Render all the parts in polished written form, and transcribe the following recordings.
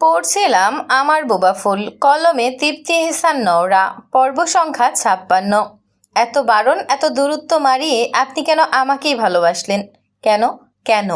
পড়ছিলাম আমার বোবা ফুল, কলমে তৃপ্তি এহসান নওরা, পর্ব সংখ্যা ৫৬। এত বারণ, এত দূরত্ব মারিয়ে আপনি কেন আমাকেই ভালোবাসলেন? কেন কেন?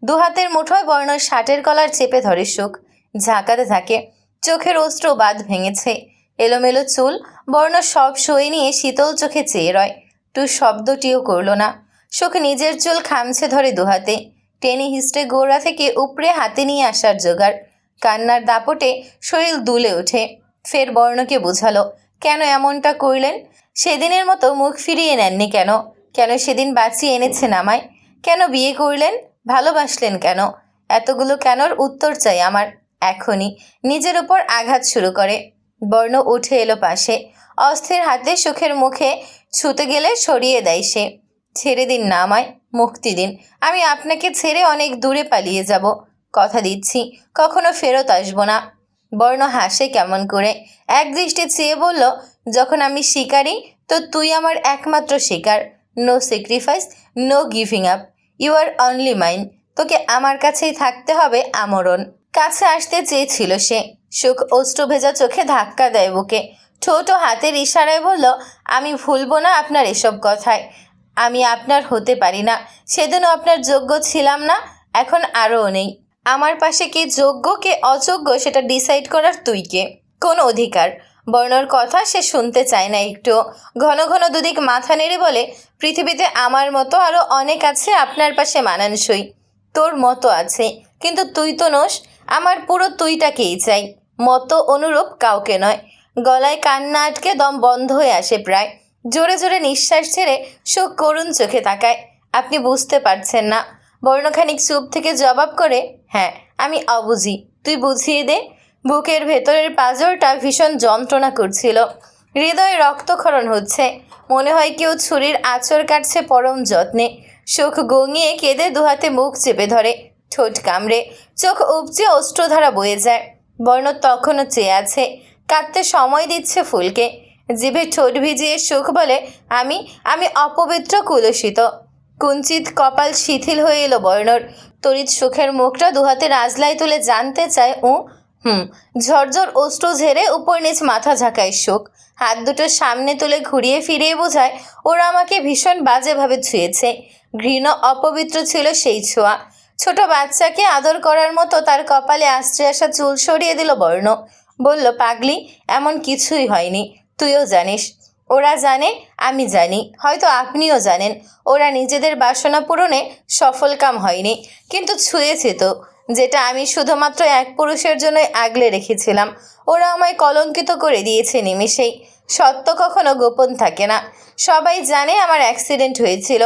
দুহাতের মুঠোয় বর্ণর শার্টের কলার চেপে ধরে সুখ, ঝাঁকাতে থাকে। চোখের অশ্রু বাঁধ ভেঙেছে। এলোমেলো চুল, বর্ণ সব সয়ে নিয়ে শীতল চোখে চেয়ে রয়। টু শব্দটিও করল না। সুখ নিজের চুল খামছে ধরে দুহাতে, টেনে হিস্ট্রে গোড়া থেকে উপড়ে হাতে নিয়ে আসার জোগাড়। কান্নার দাপটে শরীর দুলে ওঠে। ফের বর্ণকে বোঝালো, কেন এমনটা করলেন? সেদিনের মতো মুখ ফিরিয়ে নেননি কেন? কেন সেদিন বাঁচিয়ে এনেছেন আমায়? কেন বিয়ে করলেন? ভালোবাসলেন কেন? এতগুলো কেনর উত্তর চাই আমার এখনই। নিজের উপর আঘাত শুরু করে। বর্ণ উঠে এলো পাশে, অস্থির হাতে সুখের মুখে ছুতে গেলে সরিয়ে দেয় সে। ছেড়ে দিন না আমায়, মুক্তি দিন। আমি আপনাকে ছেড়ে অনেক দূরে পালিয়ে যাব। কথা দিচ্ছি, কখনো ফেরত আসবো না। বর্ণ হাসে কেমন করে, এক দৃষ্টি চেয়ে বলল, যখন আমি শিকারি তো তুই আমার একমাত্র শিকার। No sacrifice, no giving up. You are only mine. তোকে আমার কাছেই থাকতে হবে আমরণ। কাছে আসতে চেয়েছিল সে। সুখ অশ্রু ভেজা চোখে ধাক্কা দেয় বুকে। ছোট হাতের ইশারায় বলল, আমি ভুলবো না আপনার এসব কথায়। আমি আপনার হতে পারি না। সেদিনও আপনার যোগ্য ছিলাম না, এখন আরও নেই। আমার পাশে কে যোগ্য কে অযোগ্য সেটা ডিসাইড করার তুই কে? কোন অধিকার? বর্ণর কথা সে শুনতে চায় না একটু। ঘন ঘন দুদিক মাথা নেড়ে বলে, পৃথিবীতে আমার মতো আরও অনেক আছে আপনার পাশে মানানসই। তোর মতো আছে, কিন্তু তুই তো নোস। আমার পুরো তুইটাকেই চাই, মতো অনুরূপ কাউকে নয়। গলায় কান্না আটকে দম বন্ধ হয়ে আসে প্রায়। জোরে জোরে নিঃশ্বাস ছেড়ে সুখ করুণ চোখে তাকায়। আপনি বুঝতে পারছেন না। বর্ণখানিক চুপ থেকে জবাব করে, হ্যাঁ আমি অবুঝি, তুই বুঝিয়ে দে। বুকের ভেতরের পাঁজরটা ভীষণ যন্ত্রণা করছিল। হৃদয়ে রক্তক্ষরণ হচ্ছে। মনে হয় কেউ ছুরির আঁচড় কাটছে পরম যত্নে। সুখ গঙিয়ে কেঁদে দুহাতে মুখ চেপে ধরে, ঠোঁট কামড়ে, চোখ উপচে অশ্রুধারা বয়ে যায়। বর্ণ তখনও চেয়ে আছে, কাঁদতে সময় দিচ্ছে ফুলকে। জিভে ঠোঁট ভিজিয়ে সুখ বলে, আমি আমি অপবিত্র কুলসিত। কুঞ্চিত কপাল শিথিল হয়ে এলো বর্ণর। তড়িৎ সুখের মুখটা দুহাতে রাজলায় তুলে জানতে চায় ঝরঝর অশ্রু ঝেড়ে উপর নিচ মাথা ঝাঁকায় সুখ। হাত দুটো সামনে তুলে ঘুরিয়ে ফিরিয়ে বোঝায়, ওরা আমাকে ভীষণ বাজেভাবে ছুঁয়েছে। ঘৃণ অপবিত্র ছিল সেই ছোঁয়া। ছোট বাচ্চাকে আদর করার মতো তার কপালে আশ্রে আসা চুল সরিয়ে দিল বর্ণ। বলল, পাগলি, এমন কিছুই হয়নি, তুইও জানিস। ওরা জানে, আমি জানি, হয়তো আপনিও জানেন। ওরা নিজেদের বাসনা পূরণে সফলকাম হয়নি, কিন্তু ছুঁয়েছে তো, যেটা আমি শুধুমাত্র এক পুরুষের জন্যই আগলে রেখেছিলাম। ওরা আমায় কলঙ্কিত করে দিয়েছে নিমেষেই। সত্য কখনো গোপন থাকে না। সবাই জানে আমার অ্যাক্সিডেন্ট হয়েছিল,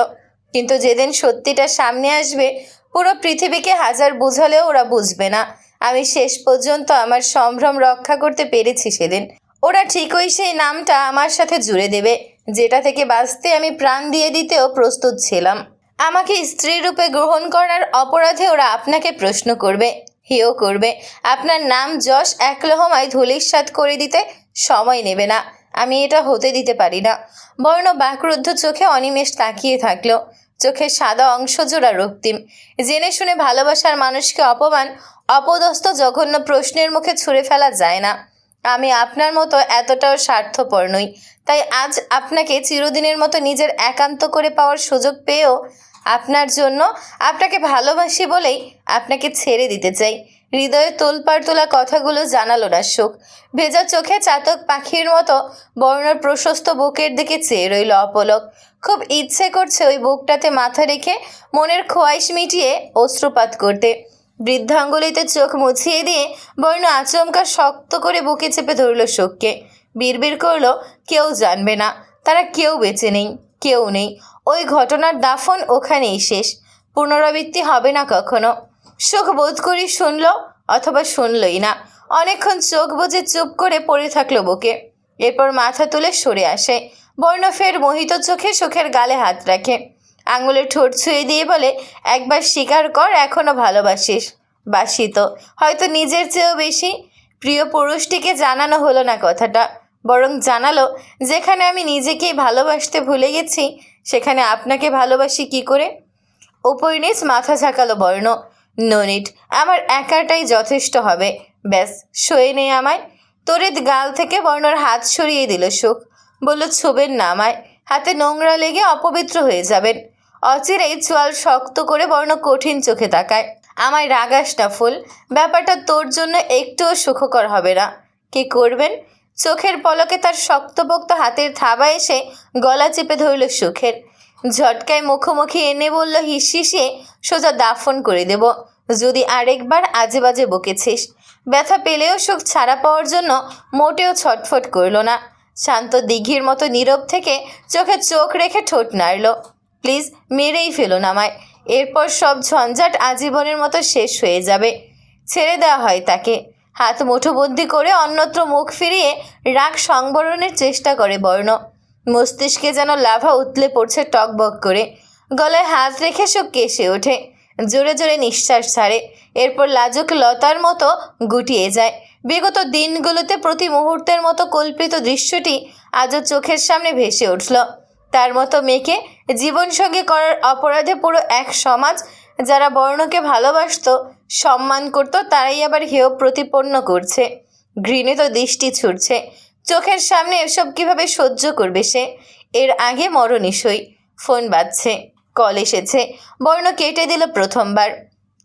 কিন্তু যেদিন সত্যিটা সামনে আসবে, পুরো পৃথিবীকে হাজার বোঝালেও ওরা বুঝবে না। আমি শেষ পর্যন্ত আমার সম্ভ্রম রক্ষা করতে পেরেছি সেদিন। ওরা ঠিকই সেই নামটা আমার সাথে জুড়ে দেবে, যেটা থেকে বাঁচতে আমি প্রাণ দিয়ে দিতেও প্রস্তুত ছিলাম। আমাকে স্ত্রী রূপে গ্রহণ করার অপরাধে ওরা আপনাকে প্রশ্ন করবে, হেয় করবে। আপনার নাম যশ এক লহমায় ধূলিসাৎ করে দিতে সময় নেবে না। আমি এটা হতে দিতে পারি না। বর্ণ বাকরুদ্ধ চোখে অনিমেষ তাকিয়ে থাকলো। চোখের সাদা অংশ জোড়া রক্তিম। জেনে শুনে ভালোবাসার মানুষকে অপমান, অপদস্থ জঘন্য প্রশ্নের মুখে ছুঁড়ে ফেলা যায় না। আমি আপনার মতো এতটাও স্বার্থপর নই। তাই আজ আপনাকে চিরদিনের মতো নিজের একান্ত করে পাওয়ার সুযোগ পেয়েও আপনার জন্য, আপনাকে ভালোবাসি বলেই আপনাকে ছেড়ে দিতে চাই। হৃদয়ে তোলপাড় তোলা কথাগুলো জানালো না সুখ। ভেজা চোখে চাতক পাখির মতো বর্ণর প্রশস্ত বুকের দিকে চেয়ে রইল অপলক। খুব ইচ্ছে করছে ওই বুকটাতে মাথা রেখে মনের খোয়াইশ মিটিয়ে অশ্রুপাত করতে। বৃদ্ধাঙ্গুলিতে চোখ মুছিয়ে দিয়ে বর্ণ আচমকা শক্ত করে বুকে চেপে ধরল সুখকে। বিড়বিড় করল, কেউ জানবে না, তারা কেউ বেঁচে নেই, কেউ নেই। ওই ঘটনার দাফন ওখানেই শেষ, পুনরাবৃত্তি হবে না কখনো। সুখ বোধ করি শুনল, অথবা শুনলই না। অনেকক্ষণ চোখ বুজে চুপ করে পড়ে থাকলো বুকে। এরপর মাথা তুলে সরে আসে। বর্ণ ফের মোহিত চোখে সুখের গালে হাত রাখে, আঙুলে ঠোঁট ছুঁয়ে দিয়ে বলে, একবার স্বীকার কর এখনো ভালোবাসিস। বাসি তো, হয়তো নিজের চেয়েও বেশি। প্রিয় পুরুষটিকে জানানো হলো না কথাটা, বরং জানালো, যেখানে আমি নিজেকেই ভালোবাসতে ভুলে গেছি, সেখানে আপনাকে ভালোবাসি কি করে? উপর নিচ মাথা ঝাঁকালো বর্ণ। নো নিড, আমার একাটাই যথেষ্ট হবে। ব্যাস সয়ে নেই আমায়। তড়িৎ গাল থেকে বর্ণর হাত সরিয়ে দিল সুখ। বলল, ছুবেন না আমায়, হাতে নোংরা লেগে অপবিত্র হয়ে যাবেন। অচিরেই চোয়াল শক্ত করে বর্ণ কঠিন চোখে তাকায়। আমায় রাগাস না ফুল, ব্যাপারটা তোর জন্য একটুও সুখকর হবে না। কি করবেন? চোখের পলকে তার শক্তপোক্ত হাতের থাবা এসে গলা চেপে ধরল সুখের। ঝটকায় মুখোমুখি এনে বলল হিসিয়ে, সোজা দাফন করে দেব যদি আরেকবার আজে বাজে বকেছিস। ব্যথা পেলেও সুখ ছাড়া পাওয়ার জন্য মোটেও ছটফট করল না। শান্ত দিঘির মতো নীরব থেকে চোখে চোখ রেখে ঠোঁট নাড়ল। প্লিজ মেরেই ফেলুন আমায়, এরপর সব ঝঞ্ঝাট আজীবনের মতো শেষ হয়ে যাবে। ছেড়ে দেওয়া হয় তাকে। হাত মুঠোবন্দি করে অন্যত্র মুখ ফিরিয়ে রাগ সংবরণের চেষ্টা করে বর্ণ। মস্তিষ্কে যেন লাভা উতলে পড়ছে টকবক করে। গলায় হাত রেখে সুখ কেসে ওঠে, জোরে জোরে নিঃশ্বাস ছাড়ে, এরপর লাজুক লতার মতো গুটিয়ে যায়। বিগত দিনগুলোতে প্রতি মুহূর্তের মতো কল্পিত দৃশ্যটি আজও চোখের সামনে ভেসে উঠল। তার মতো মেয়েকে জীবনসঙ্গী করার অপরাধে পুরো এক সমাজ যারা বর্ণকে ভালোবাসত, সম্মান করত, তারাই আবার হেয় প্রতিপন্ন করছে, ঘৃণিত দৃষ্টি ছুটছে। চোখের সামনে এসব কিভাবে সহ্য করবে সে? এর আগে মরণই সই। ফোন বাজছে, কল এসেছে। বর্ণ কেটে দিল প্রথমবার।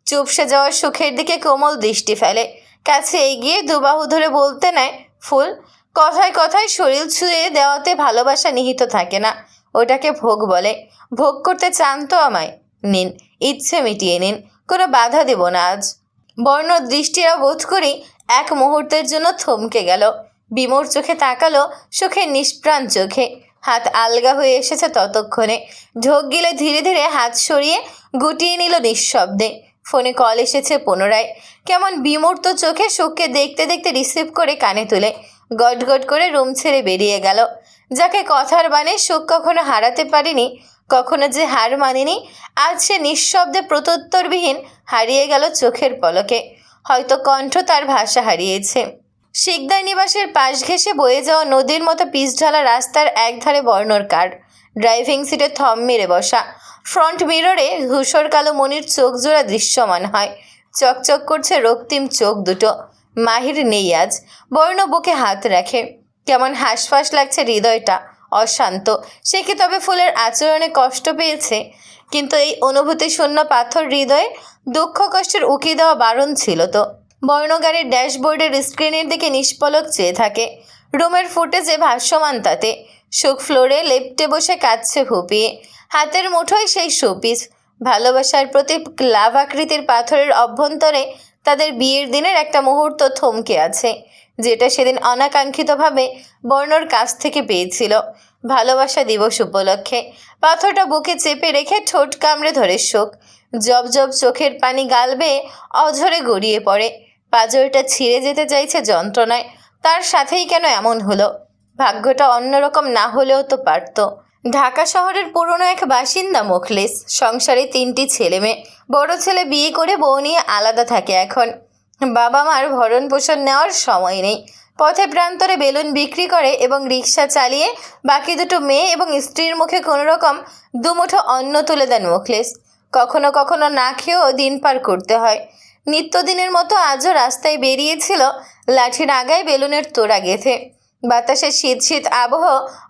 চুপসে যাওয়ার সুখের দিকে কোমল দৃষ্টি ফেলে, কাছে এগিয়ে দুবাহু ধরে বলতে নেয়, ফুল, কথায় কথায় শরীর ছুঁয়ে দেওয়াতে ভালোবাসা নিহিত থাকে না, ওটাকে ভোগ বলে। ভোগ করতে চান তো আমায়? নিন, ইচ্ছে মিটিয়ে নিন, কোনো বাধা দেব না আজ। বর্ণ দৃষ্টিরা বোধ করি এক মুহূর্তের জন্য থমকে গেল। বিমোর চোখে তাকালো সুখের নিষ্প্রাণ চোখে। হাত আলগা হয়ে এসেছে ততক্ষণে। ঢোক গিলে ধীরে ধীরে হাত সরিয়ে গুটিয়ে নিল নিঃশব্দে। ফোনে কল এসেছে পুনরায়। কেমন বিমূর্ত চোখে সুখকে দেখতে দেখতে রিসিভ করে কানে তুলে গটগট করে রুম ছেড়ে বেরিয়ে গেল। যাকে কথার বানে সুখ কখনো হারাতে পারেনি, কখনো যে হার মানেনি, আজ সে নিঃশব্দে প্রত্যুত্তরবিহীন হারিয়ে গেল চোখের পলকে। হয়তো কণ্ঠ তার ভাষা হারিয়েছে। শিকদার নিবাসের পাশ ঘেঁষে বয়ে যাওয়া নদীর মতো পিচঢালা রাস্তার একধারে বর্ণর কার, ড্রাইভিং সিটে থম মেরে বসা। ফ্রন্ট মিররে ধূসর কালো মনির চোখ জোড়া দৃশ্যমান হয়। চকচক করছে রক্তিম চোখ দুটো। মাহির নেই আজ। বর্ণ বুকে হাত রাখে। কেমন হাঁসফাঁস লাগছে হৃদয়টা, অশান্ত। সে কি তবে ফুলের আচরণে কষ্ট পেয়েছে? কিন্তু এই অনুভূতি শূন্য পাথর হৃদয়ে দুঃখ কষ্টের উকি দেওয়া বারণ ছিল তো। বর্ণ গাড়ির ড্যাশবোর্ডের স্ক্রিনের দিকে নিষ্পলক চেয়ে থাকে। রুমের ফুটেজে ভাষ্যমান তাতে। সুখ ফ্লোরে লেপ্টে বসে কাঁদছে ফুপিয়ে। হাতের মুঠোয় সেই শোপিস। ভালোবাসার প্রতি লাভাকৃতির পাথরের অভ্যন্তরে তাদের বিয়ের দিনের একটা মুহূর্ত থমকে আছে, যেটা সেদিন অনাকাঙ্ক্ষিতভাবে বর্ণর কাছ থেকে পেয়েছিল ভালোবাসা দিবস উপলক্ষে। পাথরটা বুকে চেপে রেখে ঠোঁট কামড়ে ধরে সুখ। জব জব চোখের পানি গাল বেয়ে অঝরে গড়িয়ে পড়ে। পাঁজরটা ছিঁড়ে যেতে চাইছে যন্ত্রণায়। তার সাথেই কেন এমন হলো? ভাগ্যটা অন্যরকম না হলেও তো পারত। ঢাকা শহরের পুরনো এক বাসিন্দা মোখলেস। সংসারে 3টি ছেলে মেয়ে। বড় ছেলে বিয়ে করে বউ নিয়ে আলাদা থাকে এখন। বাবা মার ভরণ পোষণ নেওয়ার সময় নেই। পথে প্রান্তরে বেলুন বিক্রি করে এবং রিক্সা চালিয়ে বাকি দুটো মেয়ে এবং স্ত্রীর মুখে কোনোরকম দুমুঠো অন্ন তুলে দেন মোখলেস। কখনো কখনো না খেয়েও দিন পার করতে হয়। নিত্যদিনের মতো আজও রাস্তায় বেরিয়েছিল লাঠির আগায় বেলুনের তোড়া গেঁথে। বাতাসে শীত শীত আবহ,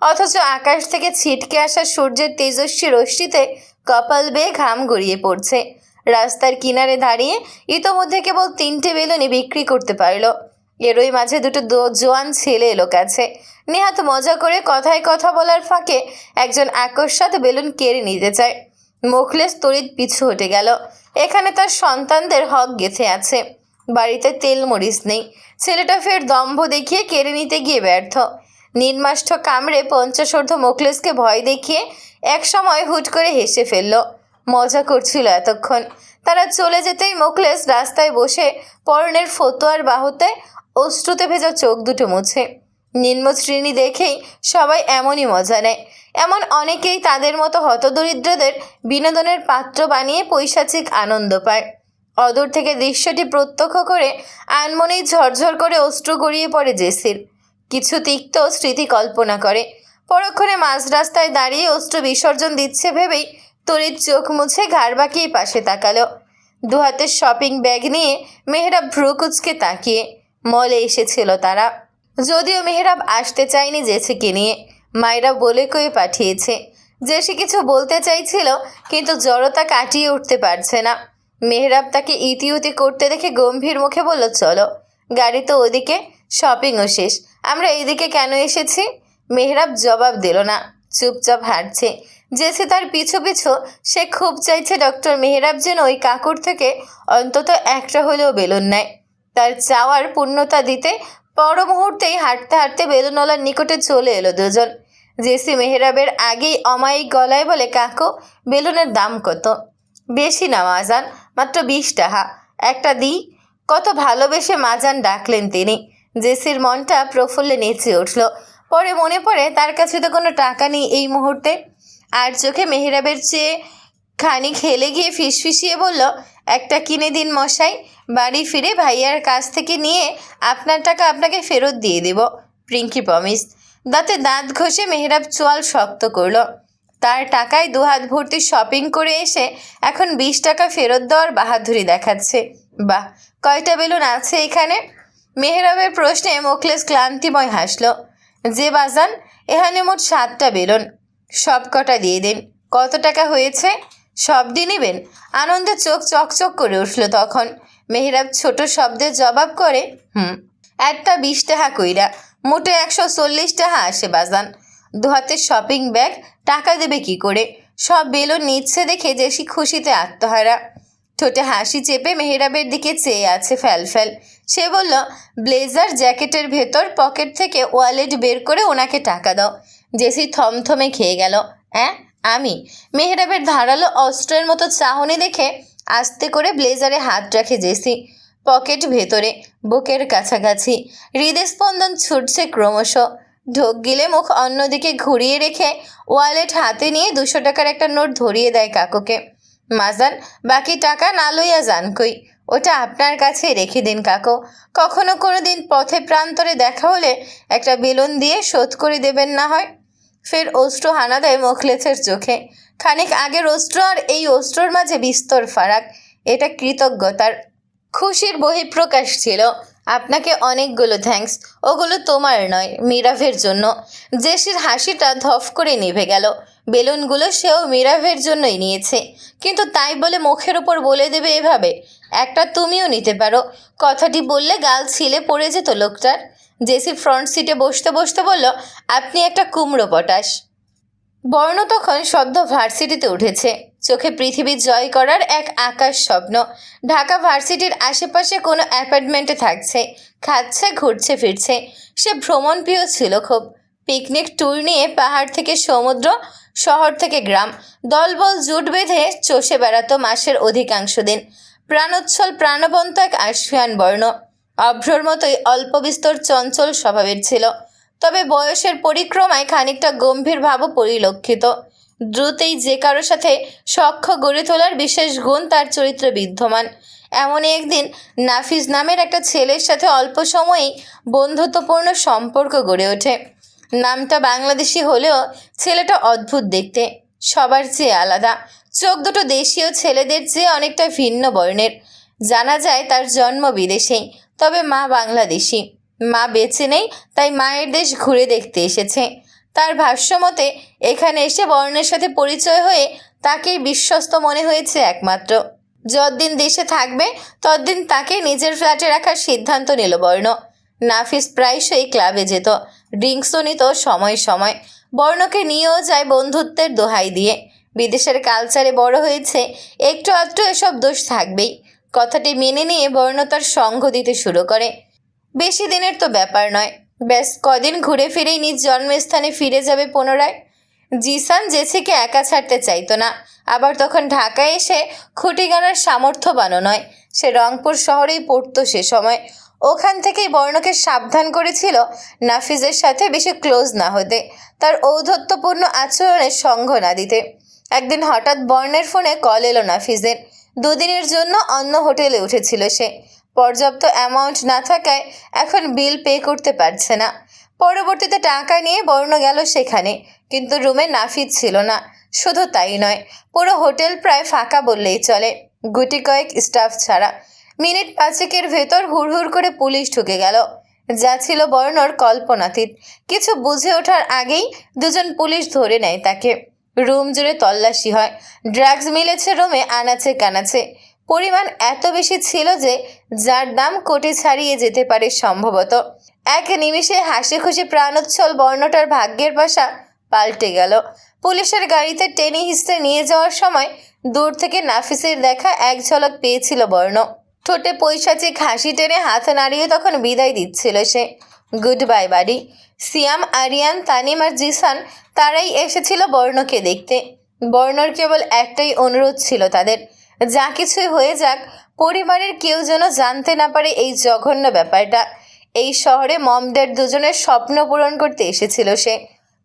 অথচ আকাশ থেকে ছিটকে আসা সূর্যের তেজস্বী রশ্মিতে কপাল বেয়ে ঘাম গড়িয়ে পড়ছে। রাস্তার কিনারে দাঁড়িয়ে ইতোমধ্যে কেবল 3টে বেলুনই বিক্রি করতে পারল। এরই মাঝে দুটো জোয়ান ছেলে এলো কাছে। নেহাত মজা করে কথায় কথা বলার ফাঁকে একজন আকস্মাত বেলুন কেড়ে নিতে চায়। মোখলেস তড়িৎ পিছু হটে গেল। এখানে তার সন্তানদের হক গেঁথে আছে। বাড়িতে তেল মরিচ নেই। ছেলেটা ফের দম্ভ দেখিয়ে কেড়ে নিতে গিয়ে ব্যর্থ। নির্মাষ্ঠ কামড়ে পঞ্চাশোর্ধ্ব মোখলেসকে ভয় দেখিয়ে এক সময় হুট করে হেসে ফেলল। মজা করছিল এতক্ষণ। তারা চলে যেতেই মোখলেস রাস্তায় বসে পরনের ফতোয়ার বাহুতে অশ্রুতে ভেজা চোখ দুটো মুছে। নিম্নশ্রেণী দেখেই সবাই এমনই মজা নেয়। এমন অনেকেই তাদের মতো হতদরিদ্রদের বিনোদনের পাত্র বানিয়ে পৈশাচিক আনন্দ পায়। অদূর থেকে দৃশ্যটি প্রত্যক্ষ করে আনমনেই ঝরঝর করে অশ্রু গড়িয়ে পড়ে জেসির। কিছু তিক্ত স্মৃতি কল্পনা করে। পরক্ষণে মাঝ রাস্তায় দাঁড়িয়ে অশ্রু বিসর্জন দিচ্ছে ভেবেই তড়িৎ চোখ মুছে ঘাড় বাঁকিয়ে পাশে তাকালো। দু হাতের শপিং ব্যাগ নিয়ে মেহরাব ভ্রুকুচকে তাকিয়ে মলে এসেছিল তারা। যদিও মেহরাব আসতে চায়নি জেসিকে নিয়ে, মায়েরা বলে কয়ে পাঠিয়েছে। জেসি কিছু বলতে চাইছিল কিন্তু জড়তা কাটিয়ে উঠতে পারছে না। মেহরাব তাকে ইতিউতি করতে দেখে গম্ভীর মুখে বলল, চলো, গাড়ি তো ওদিকে, শপিংও শেষ, আমরা এইদিকে কেন এসেছি? মেহরাব জবাব দিল না, চুপচাপ হাঁটছে। জেসি তার পিছু পিছু। সে খুব চাইছে ডক্টর মেহরাব যেন ওই কাকুর থেকে অন্তত একটা হলেও বেলুন নেয়, তার চাওয়ার পূর্ণতা দিতে। পর মুহূর্তেই হাঁটতে হাঁটতে বেলুনওয়ালার নিকটে চলে এলো দুজন। জেসি মেহরাবের আগেই অমায়িক গলায় বলে, কাকু, বেলুনের দাম কত? বেশি না মাজান, মাত্র 20 টাকা। একটা দিই। কত ভালোবেসে মাজান ডাকলেন তিনি। জেসির মনটা প্রফুল্লে নেচে উঠল। পরে মনে পড়ে তার কাছে তো কোনো টাকা নেই এই মুহূর্তে। আর চোখে মেহরাবের চেয়ে খানিক হেলে গিয়ে ফিসফিসিয়ে বলল, একটা কিনে দিন মশাই, বাড়ি ফিরে ভাইয়ার কাছ থেকে নিয়ে আপনার টাকা আপনাকে ফেরত দিয়ে দেব, প্রিঙ্কি প্রমিস। দাঁতে দাঁত ঘষে মেহরাব চোয়াল শক্ত করল। তার টাকায় 2 হাত ভর্তি শপিং করে এসে এখন 20 টাকা ফেরত দেওয়ার বাহাদুরি দেখাচ্ছে। বাহ, কয়টা বেলুন আছে এখানে? মেহরাবের প্রশ্নে মোখলেস ক্লান্তিময় হাসল। যে বাজান, এখানে মোট 7টা বেলুন, সব কটা দিয়ে দিন। কত টাকা হয়েছে? সব দিয়ে নেবেন? আনন্দে চোখ চকচক করে উঠল তখন। মেহরাব ছোট শব্দে জবাব করে, একটা 20 টাকা কইরা, মোটে 140 টাকা আসে বাজান। 2 হাতের শপিং ব্যাগ, টাকা দেবে কি করে? সব বেলুন নিচ্ছে দেখে জেসি খুশিতে আত্মহারা। ঠোঁটে হাসি চেপে মেহরাবের দিকে চেয়ে আছে ফ্যালফ্যাল। সে বলল, ব্লেজার জ্যাকেটের ভেতর পকেট থেকে ওয়ালেট বের করে ওনাকে টাকা দাও। জেসি থমথমে খেয়ে গেল। আমি? মেহরাবের ধারালো অস্ত্রের মতো চাহনি দেখে আস্তে করে ব্লেজারে হাত রাখে জেসি। পকেট ভেতরে, বুকের কাছাকাছি। হৃদস্পন্দন ছুটছে ক্রমশ। ঢোক গিলে মুখ অন্যদিকে ঘুরিয়ে রেখে ওয়ালেট হাতে নিয়ে 200 টাকার একটা নোট ধরিয়ে দেয় কাকুকে। মাজান, বাকি টাকা না লইয়া যান কই, ওটা আপনার কাছেই রেখে দিন কাকু। কখনো কোনো দিন পথে প্রান্তরে দেখা হলে একটা বেলুন দিয়ে শোধ করে দেবেন না হয়। ফের অস্ত্র হানা দেয় মোখলেসের চোখে। খানিক আগের অস্ত্র আর এই অস্ত্রর মাঝে বিস্তর ফারাক। এটা কৃতজ্ঞতার, খুশির বহিঃপ্রকাশ ছিল। আপনাকে অনেকগুলো থ্যাঙ্কস। ওগুলো তোমার নয়, মিরাভের জন্য। জেসির হাসিটা ধফ করে নিভে গেল। বেলুনগুলো সেও মিরাভের জন্যই নিয়েছে, কিন্তু তাই বলে মুখের ওপর বলে দেবে এভাবে? একটা তুমিও নিতে পারো। কথাটি বললে গাল ছিলে পড়ে যেত লোকটার। জেসি ফ্রন্ট সিটে বসতে বসতে বলল, আপনি একটা কুমড়ো পটাশ। বর্ণ তখন সদ্য ভার্সিটিতে উঠেছে। চোখে পৃথিবী জয় করার এক আকাশ স্বপ্ন। ঢাকা ভার্সিটির আশেপাশে কোনো অ্যাপার্টমেন্টে থাকছে, খাচ্ছে, ঘুরছে ফিরছে। সে ভ্রমণপ্রিয় ছিল খুব। পিকনিক ট্যুর নিয়ে পাহাড় থেকে সমুদ্র, শহর থেকে গ্রাম, দলবল জুট বেঁধে চষে বেড়াতো মাসের অধিকাংশ দিন। প্রাণোচ্ছল প্রাণবন্ত এক আশফিয়ান বর্ণ। অভ্রর মতোই অল্প বিস্তর চঞ্চল স্বভাবের ছিল, তবে বয়সের পরিক্রমায় খানিকটা গম্ভীর ভাবও পরিলক্ষিত। দ্রুতই যে কারো সাথে সখ্য গড়ে তোলার বিশেষ গুণ তার চরিত্রে বিদ্যমান। এমনই একদিন নাফিজ নামের একটা ছেলের সাথে অল্প সময়েই বন্ধুত্বপূর্ণ সম্পর্ক গড়ে ওঠে। নামটা বাংলাদেশি হলেও ছেলেটা অদ্ভুত দেখতে, সবার চেয়ে আলাদা। চোখ দুটো দেশীয় ছেলেদের চেয়ে অনেকটা ভিন্ন বর্ণের। জানা যায় তার জন্ম বিদেশেই, তবে মা বাংলাদেশি। মা বেঁচে নেই, তাই মায়ের দেশ ঘুরে দেখতে এসেছে। তার ভাষ্যমতে এখানে এসে বর্ণের সাথে পরিচয় হয়ে তাকেই বিশ্বস্ত মনে হয়েছে একমাত্র। যতদিন দেশে থাকবে ততদিন তাকে নিজের ফ্ল্যাটে রাখার সিদ্ধান্ত নিল বর্ণ। নাফিস প্রায়শই ক্লাবে যেত, ড্রিঙ্কসও নিত সময় সময়। বর্ণকে নিয়েও যায় বন্ধুত্বের দোহাই দিয়ে। বিদেশের কালচারে বড় হয়েছে, একটু আধটু এসব দোষ থাকবেই। কথাটি মেনে নিয়ে বর্ণ তার সঙ্গ দিতে শুরু করে। বেশি দিনের তো ব্যাপার নয়, ব্যাস কদিন ঘুরে ফিরেই নিজ জন্মস্থানে ফিরে যাবে পুনরায়। জিসান জেসিকে একা ছাড়তে চাইতো না, আবার তখন ঢাকায় এসে খুঁটি গানার সামর্থ্যবানও নয়। সে রংপুর শহরেই পড়তো সে সময়। ওখান থেকেই বর্ণকে সাবধান করেছিল নাফিজের সাথে বেশি ক্লোজ না হতে, তার ঔদ্ধত্যপূর্ণ আচরণের সঙ্গ না দিতে। একদিন হঠাৎ বর্ণের ফোনে কল এলো নাফিজের। 2 দিনের জন্য অন্য হোটেলে উঠেছিল সে। পর্যাপ্ত অ্যামাউন্ট না থাকায় এখন বিল পে করতে পারছে না। পরবর্তীতে টাকা নিয়ে বর্ণ গেল সেখানে, কিন্তু রুমে নাফিজ ছিল না। শুধু তাই নয়, পুরো হোটেল প্রায় ফাঁকা বললেই চলে। গুটি কয়েক স্টাফ ছাড়া। মিনিট পাঁচেকের ভেতর হুড়হুড় করে পুলিশ ঢুকে গেল, যা ছিল বর্ণর কল্পনাতীত। কিছু বুঝে ওঠার আগেই দুজন পুলিশ ধরে নেয় তাকে। রুম জুড়ে তল্লাশি হয়। ড্রাগস মিলেছে রুমে আনাচে কানাচে। পরিমাণ এত বেশি ছিল যে যার দাম কোটি ছাড়িয়ে যেতে পারে সম্ভবত। এক নিমিষে হাসি খুশি প্রাণোচ্ছল বর্ণটার ভাগ্যের পাশা পাল্টে গেল। পুলিশের গাড়িতে টেনে হিঁচড়ে নিয়ে যাওয়ার সময় দূর থেকে নাফিসের দেখা এক ঝলক পেয়েছিল বর্ণ। ঠোঁটে পৈশাচিক হাসি টেনে হাতে নাড়িয়ে তখন বিদায় দিচ্ছিল সে। গুড বাই বাড়ি। সিয়াম, আরিয়ান, তানিম আর জিসান তারাই এসেছিল বর্ণকে দেখতে। বর্ণর কেবল একটাই অনুরোধ ছিল তাদের, যা কিছুই হয়ে যাক পরিবারের কেউ যেন জানতে না পারে এই জঘন্য ব্যাপারটা। এই শহরে মমদের দুজনের স্বপ্ন পূরণ করতে এসেছিল সে।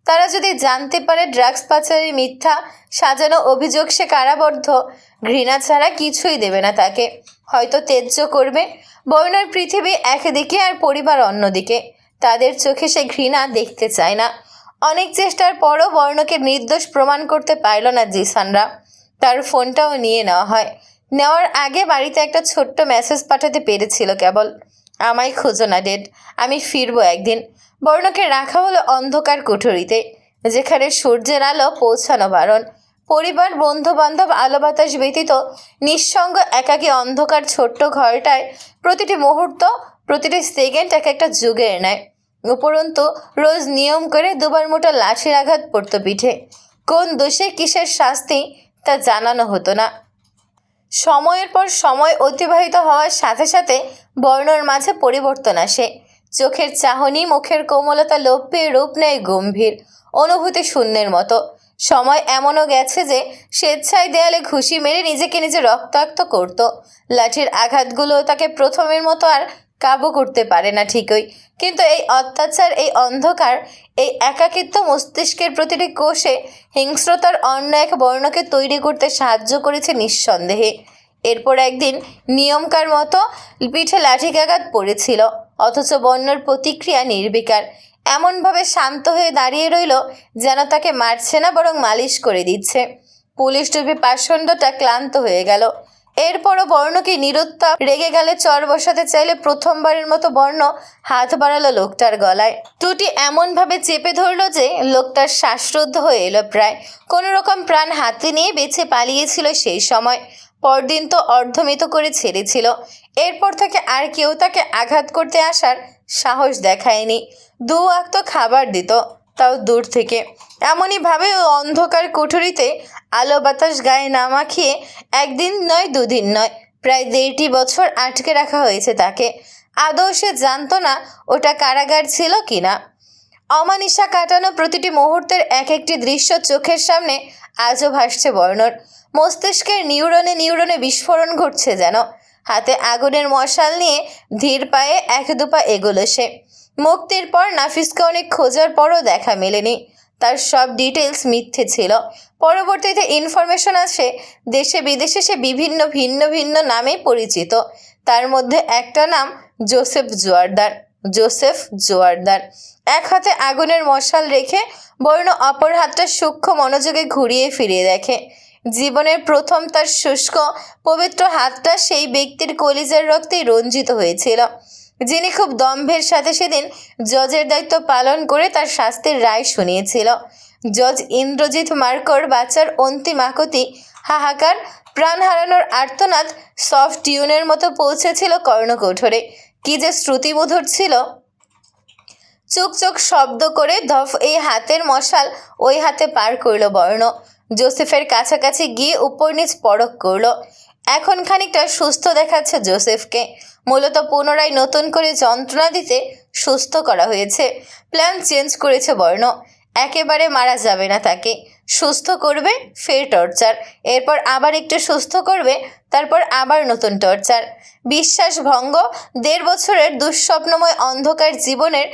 তারা যদি জানতে পারে ড্রাগস পাচারের মিথ্যা সাজানো অভিযোগ সে কারাবদ্ধ, ঘৃণা ছাড়া কিছুই দেবে না তাকে। হয়তো ত্যায্য করবে। বর্ণর পৃথিবী একদিকে আর পরিবার অন্যদিকে। তাদের চোখে সে ঘৃণা দেখতে চায় না। অনেক চেষ্টার পরও বর্ণকে নির্দোষ প্রমাণ করতে পারল না জিসানরা। তার ফোনটাও নিয়ে নেওয়া হয়। নেওয়ার আগে বাড়িতে একটা ছোট্ট মেসেজ পাঠাতে পেরেছিল কেবল, আমায় খোঁজো না ডেড, আমি ফিরবো একদিন। বর্ণকে রাখা হলো অন্ধকার কুঠুরিতে, যেখানে সূর্যের আলো পৌঁছানো বারণ। পরিবার, বন্ধু বান্ধব, আলো বাতাস ব্যতীত নিঃসঙ্গ একাকী অন্ধকার ছোট্ট ঘরটায় প্রতিটি মুহূর্ত, প্রতিটি সেকেন্ড এক একটা যুগের নেয়। উপরন্তু রোজ নিয়ম করে দুবার মোটা লাঠির আঘাত পড়ত পিঠে। কোন দোষে কিসের শাস্তি তা জানানো হতো না। সময়ের পর সময় অতিবাহিত হওয়ার সাথে সাথে বর্ণর মাঝে পরিবর্তন আসে। চোখের চাহনি, মুখের কোমলতা লোপ পেয়ে রূপ নেয় গম্ভীর, অনুভূতি শূন্যের মতো। সময় এমনও গেছে যে স্বেচ্ছায় দেয়ালে ঘুষি মেরে নিজেকে নিজে রক্তাক্ত করত। লাঠির আঘাতগুলো তাকে প্রথমের মতো আর কাবু করতে পারে না ঠিকই, কিন্তু এই অত্যাচার, এই অন্ধকার, এই একাকিত্ব মস্তিষ্কের প্রতিটি কোষে হিংস্রতার অন্য এক বর্ণকে তৈরি করতে সাহায্য করেছে নিঃসন্দেহে। এরপর একদিন নিয়মকার মতো পিঠে লাঠিকাঘাত পড়েছিল, অথচ বর্ণর প্রতিক্রিয়া নির্বিকার। এমনভাবে শান্ত হয়ে দাঁড়িয়ে রইল যেন তাকে মারছে না, বরং মালিশ করে দিচ্ছে। পুলিশ টুপি পাষণ্ডটা ক্লান্ত হয়ে গেল। এরপরও বর্ণকে নিরুত্তাপ রেগে গেলে চর বসাতে চাইলে প্রথমবারের মতো বর্ণ হাত বাড়ালো লোকটার গলায়। টুটি এমনভাবে চেপে ধরল যে লোকটার শ্বাসরুদ্ধ হয়ে এলো প্রায়। কোনো রকম প্রাণ হাতে নিয়ে বেঁচে পালিয়েছিল সেই সময়। পরদিন তো অর্ধমৃত করে ছেড়েছিল। এরপর থেকে আর কেউ তাকে আঘাত করতে আসার সাহস দেখায়নি। দু ওয়াক্ত খাবার দিত, তাও দূর থেকে। এমনইভাবে অন্ধকার কুঠুরিতে আলো বাতাস গায়ে না মাখিয়ে একদিন নয়, দুদিন নয়, প্রায় 1.5 বছর আটকে রাখা হয়েছে তাকে। আদৌ সে জানতো না ওটা কারাগার ছিল কিনা। অমানিসা কাটানো প্রতিটি মুহূর্তের এক একটি দৃশ্য চোখের সামনে আজও ভাসছে বর্ণর। মস্তিষ্কের নিউরনে নিউরনে বিস্ফোরণ ঘটছে যেন। হাতে আগুনের মশাল নিয়ে ধীর পায়ে এক দুপা এগোলো সে। মুক্তির পর নাফিসকে অনেক খোঁজার পরও দেখা মেলেনি। তার সব ডিটেলস মিথ্যে ছিল। পরবর্তীতে ইনফরমেশন আসে দেশে বিদেশে সে বিভিন্ন ভিন্ন ভিন্ন নামে পরিচিত। তার মধ্যে একটা নাম জোসেফ জোয়ারদার। জোসেফ জোয়ারদার। এক হাতে আগুনের মশাল রেখে বর্ণ অপর হাতটা সূক্ষ্ম মনোযোগে ঘুরিয়ে ফিরিয়ে দেখে। জীবনের প্রথম তার শুষ্ক পবিত্র হাতটা সেই ব্যক্তির কলিজার রক্তেই রঞ্জিত হয়েছিল, যিনি খুব দম্ভের সাথে সেদিন জজের দায়িত্ব পালন করে তার শাস্তির রায় শুনিয়েছিল। জজ ইন্দ্রজিৎ মার্কর বাচ্চার অন্তিম আকুতি, হাহাকার, প্রাণ হারানোর আর্তনাদ সফট টিউনের মতো পৌঁছেছিল কর্ণকৌঠরে। কি যে শ্রুতিমধুর ছিল! চুকচুক শব্দ করে ধফ এই হাতের মশাল ওই হাতে পার করল বর্ণ। জোসেফের কাছাকাছি গিয়ে উপর নিচ পরখ করল। এখন খানিকটা সুস্থ দেখাচ্ছে জোসেফকে। মূলত পুনরায় নতুন করে যন্ত্রণা দিতে সুস্থ করা হয়েছে। প্ল্যান চেঞ্জ করেছে বর্ণ। একেবারে মারা যাবে না তাকে। সুস্থ করবে, ফের টর্চার, এরপর আবার একটু সুস্থ করবে, তারপর আবার নতুন টর্চার। বিশ্বাস ভঙ্গ, 1.5 বছরের দুঃস্বপ্নময় অন্ধকার জীবনের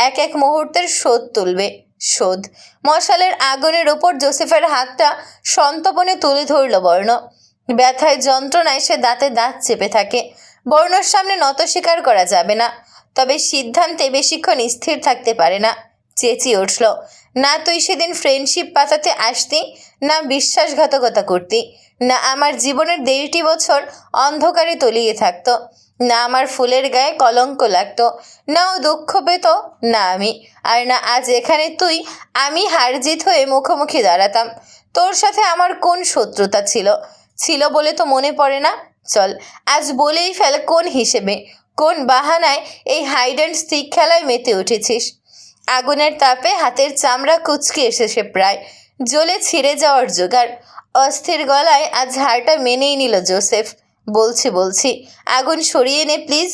এক এক মুহূর্তের শোধ তুলবে। শোধ। মশালের আগুনের ওপর জোসেফের হাতটা সন্তপনে তুলে ধরল বর্ণ। ব্যথায় যন্ত্রণায় সে দাঁতে দাঁত চেপে থাকে। বর্ণর সামনে নত স্বীকার করা যাবে না, তবে সিদ্ধান্তে বেশিক্ষণ স্থির থাকতে পারে না। চেঁচিয়ে উঠল, না তুই সেদিন ফ্রেন্ডশিপ পাতাতে আসতি, না বিশ্বাসঘাতকতা করতি, না আমার জীবনের 1.5 বছর অন্ধকারে তলিয়ে থাকতো, না আমার ফুলের গায়ে কলঙ্ক লাগতো, না ও দুঃখ পেত, না আমি, আর না আজ এখানে তুই আমি হার জিত হয়ে মুখোমুখি দাঁড়াতাম। তোর সাথে আমার কোন শত্রুতা ছিল? ছিল বলে তো মনে পড়ে না। চল আজ বলেই ফেল, কোন হিসেবে, কোন বাহানায় এই হাইড অ্যান্ড সিক খেলায় মেতে উঠেছিস? আগুনের তাপে হাতের চামড়া কুঁচকে এসেছে প্রায়, জ্বলে ছিঁড়ে যাওয়ার জোগাড়। অস্থির গলায় আজ হারটা মেনেই নিল জোসেফ। বলছি আগুন সরিয়ে নে প্লিজ।